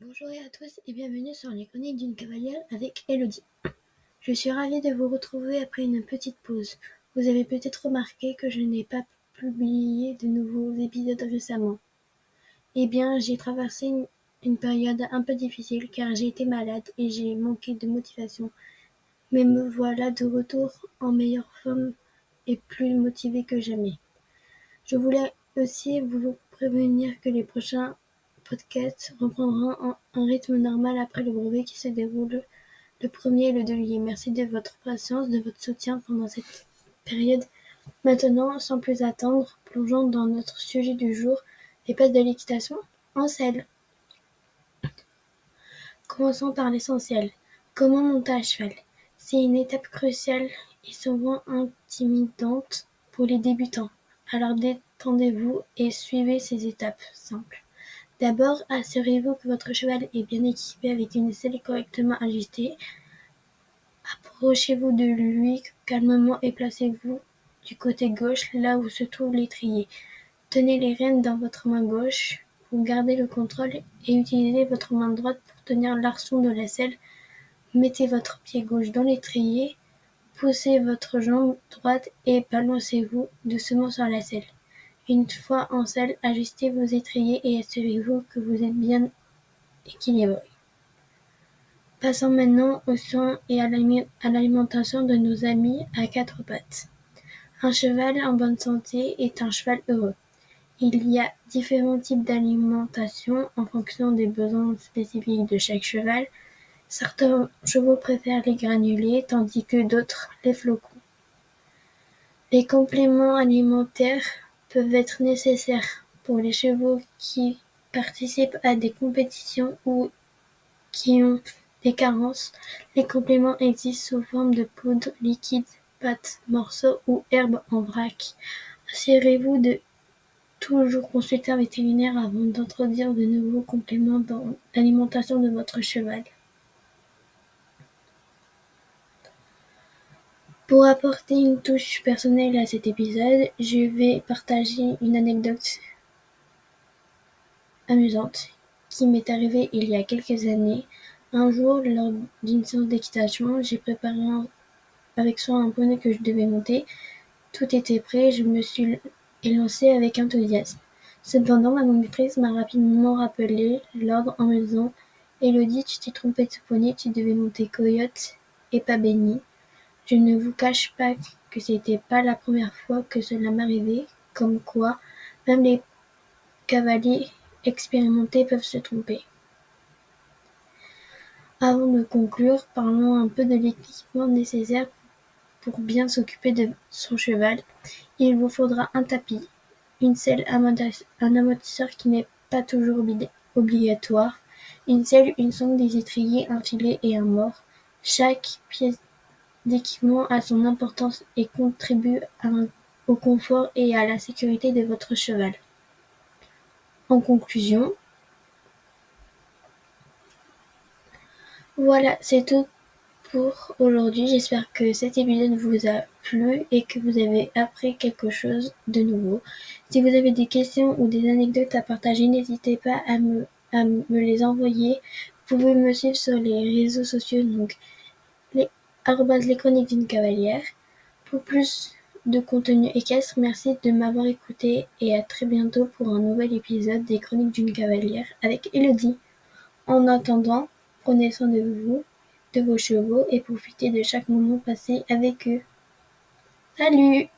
Bonjour à tous et bienvenue sur les chroniques d'une cavalière avec Elodie. Je suis ravie de vous retrouver après une petite pause. Vous avez peut-être remarqué que je n'ai pas publié de nouveaux épisodes récemment. Eh bien, j'ai traversé une période un peu difficile car j'ai été malade et j'ai manqué de motivation. Mais me voilà de retour en meilleure forme et plus motivée que jamais. Je voulais aussi vous prévenir que les prochains podcasts reprendront un rythme normal après le brevet qui se déroule le 1er et le 2 juillet. Merci de votre patience, de votre soutien pendant cette période. Maintenant, sans plus attendre, plongeons dans notre sujet du jour, les passes de l'équitation en selle. Commençons par l'essentiel. Comment monter à cheval? C'est une étape cruciale et souvent intimidante pour les débutants. Alors détendez-vous et suivez ces étapes simples. D'abord, assurez-vous que votre cheval est bien équipé avec une selle correctement ajustée. Approchez-vous de lui calmement et placez-vous du côté gauche, là où se trouve l'étrier. Tenez les rênes dans votre main gauche pour garder le contrôle et utilisez votre main droite pour tenir l'arçon de la selle. Mettez votre pied gauche dans l'étrier, poussez votre jambe droite et balancez-vous doucement sur la selle. Une fois en selle, ajustez vos étriers et assurez-vous que vous êtes bien équilibré. Passons maintenant aux soins et à l'alimentation de nos amis à quatre pattes. Un cheval en bonne santé est un cheval heureux. Il y a différents types d'alimentation en fonction des besoins spécifiques de chaque cheval. Certains chevaux préfèrent les granulés, tandis que d'autres les flocons. Les compléments alimentaires peuvent être nécessaires pour les chevaux qui participent à des compétitions ou qui ont des carences. Les compléments existent sous forme de poudre liquide, pâte, morceaux ou herbes en vrac. Assurez-vous de toujours consulter un vétérinaire avant d'introduire de nouveaux compléments dans l'alimentation de votre cheval. Pour apporter une touche personnelle à cet épisode, je vais partager une anecdote amusante qui m'est arrivée il y a quelques années. Un jour, lors d'une séance d'équitation, j'ai préparé avec soin un poney que je devais monter. Tout était prêt, je me suis élancée avec enthousiasme. Cependant, ma monitrice m'a rapidement rappelé l'ordre en me disant « Elodie, tu t'es trompée de poney, tu devais monter Coyote et pas Benny. » Je ne vous cache pas que c'était pas la première fois que cela m'arrivait, comme quoi même les cavaliers expérimentés peuvent se tromper. Avant de conclure, parlons un peu de l'équipement nécessaire pour bien s'occuper de son cheval. Il vous faudra un tapis, une selle, un amortisseur qui n'est pas toujours obligatoire, une selle, une sangle, des étriers, un filet et un mors. Chaque pièce d'équipement a son importance et contribue au confort et à la sécurité de votre cheval. En conclusion, voilà, c'est tout pour aujourd'hui. J'espère que cet épisode vous a plu et que vous avez appris quelque chose de nouveau. Si vous avez des questions ou des anecdotes à partager, n'hésitez pas à me les envoyer. Vous pouvez me suivre sur les réseaux sociaux, donc les chroniques d'une cavalière. Pour plus de contenu équestre, merci de m'avoir écouté et à très bientôt pour un nouvel épisode des chroniques d'une cavalière avec Elodie. En attendant, prenez soin de vous, de vos chevaux et profitez de chaque moment passé avec eux. Salut!